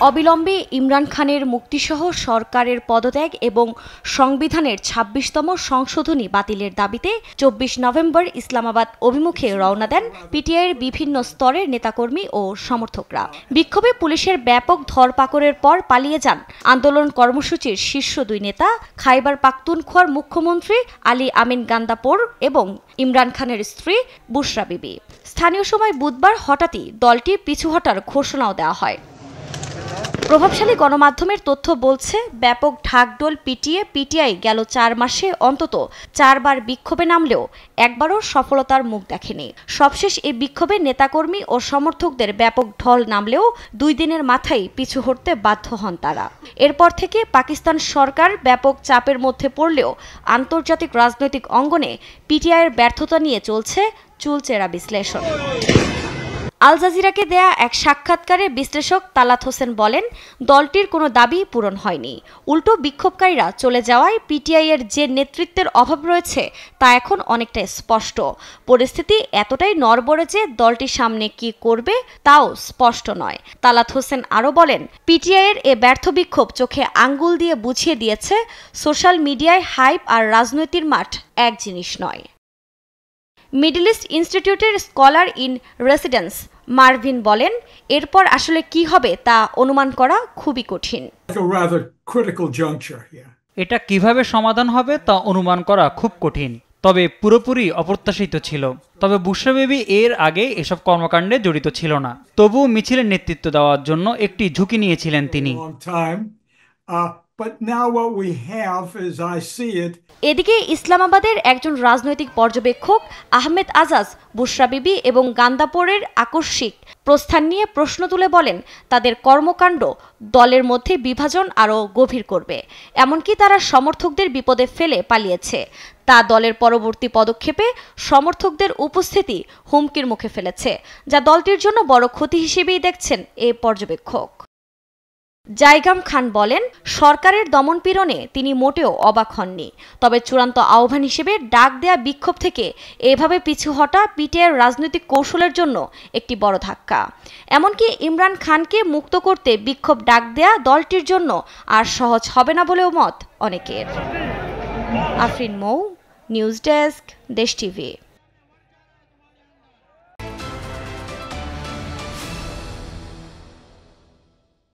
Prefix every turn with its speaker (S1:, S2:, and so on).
S1: অবিলম্বে ইমরান খানের মুক্তিসহ সরকারের পদত্যাগ এবং সংবিধানের ২৬তম সংশোধনী বাতিলের দাবিতে ২৪ নভেম্বর ইসলামাবাদ অভিমুখে রওনা দেন পিটিআইয়ের বিভিন্ন স্তরের নেতাকর্মী ও সমর্থকরা। বিক্ষোভে পুলিশের ব্যাপক ধরপাকড়ের পর পালিয়ে যান আন্দোলন কর্মসূচির শীর্ষ দুই নেতা খাইবার পাখতুনখোয়ার মুখ্যমন্ত্রী আলী আমিন গান্দাপোর এবং ইমরান খানের স্ত্রী বুশরা বিবি। স্থানীয় সময় বুধবার হঠাৎই দলটি পিছু হটার ঘোষণাও দেওয়া হয়। প্রভাবশালী গণমাধ্যমের তথ্য বলছে, ব্যাপক ঢাকঢোল পিটিয়ে পিটিআই গেল ৪ মাসে অন্তত ৪ বার বিক্ষোভে নামলেও একবারও সফলতার মুখ দেখেনি। সবশেষ এই বিক্ষোভে নেতাকর্মী ও সমর্থকদের ব্যাপক ঢল নামলেও ২ দিনের মাথায় পিছু হটতে বাধ্য হন তারা। এরপর থেকে পাকিস্তান সরকার ব্যাপক চাপের মধ্যে পড়লেও আন্তর্জাতিক রাজনৈতিক অঙ্গনে পিটিআইয়ের ব্যর্থতা নিয়ে চলছে চুলচেরা বিশ্লেষণ। আল জাজিরাকে দেয়া এক সাক্ষাৎকারে বিশ্লেষক তালাত হোসেন বলেন, দলটির কোনো দাবি পূরণ হয়নি। উল্টো বিক্ষোভকারীরা চলে যাওয়ায় পিটিআইয়ের যে নেতৃত্বের অভাব রয়েছে তা এখন অনেকটা স্পষ্ট। পরিস্থিতি এতটাই নড়বড়ে যে দলটি সামনে কি করবে তাও স্পষ্ট নয়। তালাত হোসেন আরও বলেন, পিটিআইয়ের এ ব্যর্থ বিক্ষোভ চোখে আঙ্গুল দিয়ে বুঝিয়ে দিয়েছে সোশ্যাল মিডিয়ায় হাইপ আর রাজনৈতিক মাঠ এক জিনিস নয়। মিডল ইস্ট ইনস্টিটিউটের স্কলার ইন রেসিডেন্স মার্ভিন বলেন, এরপর আসলে কি হবে তা অনুমান করা খুবই কঠিন।
S2: এটা কিভাবে সমাধান হবে তা অনুমান করা খুব কঠিন, তবে পুরোপুরি অপ্রত্যাশিত ছিল। তবে বুশরা বিবি এর আগে এসব কর্মকাণ্ডে জড়িত ছিল না, তবুও মিছিলের নেতৃত্ব দেওয়ার জন্য একটি ঝুঁকি নিয়েছিলেন তিনি।
S1: এদিকে ইসলামাবাদের একজন রাজনৈতিক পর্যবেক্ষক আহমেদ আজাজ বুশরা বিবি এবং গান্দাপোরের আকস্মিক প্রস্থান নিয়ে প্রশ্ন তুলে বলেন, তাদের কর্মকাণ্ড দলের মধ্যে বিভাজন আরও গভীর করবে। এমনকি তারা সমর্থকদের বিপদে ফেলে পালিয়েছে। তা দলের পরবর্তী পদক্ষেপে সমর্থকদের উপস্থিতি হুমকির মুখে ফেলেছে, যা দলটির জন্য বড় ক্ষতি হিসেবেই দেখছেন এই পর্যবেক্ষক। জাইগাম খান বলেন, সরকারের দমনপীড়নে তিনি মোটেও অবাক হননি, তবে চূড়ান্ত আহ্বান হিসেবে ডাক দেয়া বিক্ষোভ থেকে এভাবে পিছু হটা পিটিআইয়ের রাজনৈতিক কৌশলের জন্য একটি বড় ধাক্কা। এমনকি ইমরান খানকে মুক্ত করতে বিক্ষোভ ডাক দেয়া দলটির জন্য আর সহজ হবে না বলেও মত অনেকের। আফরিন মৌ, নিউজ ডেস্ক, দেশ টিভি।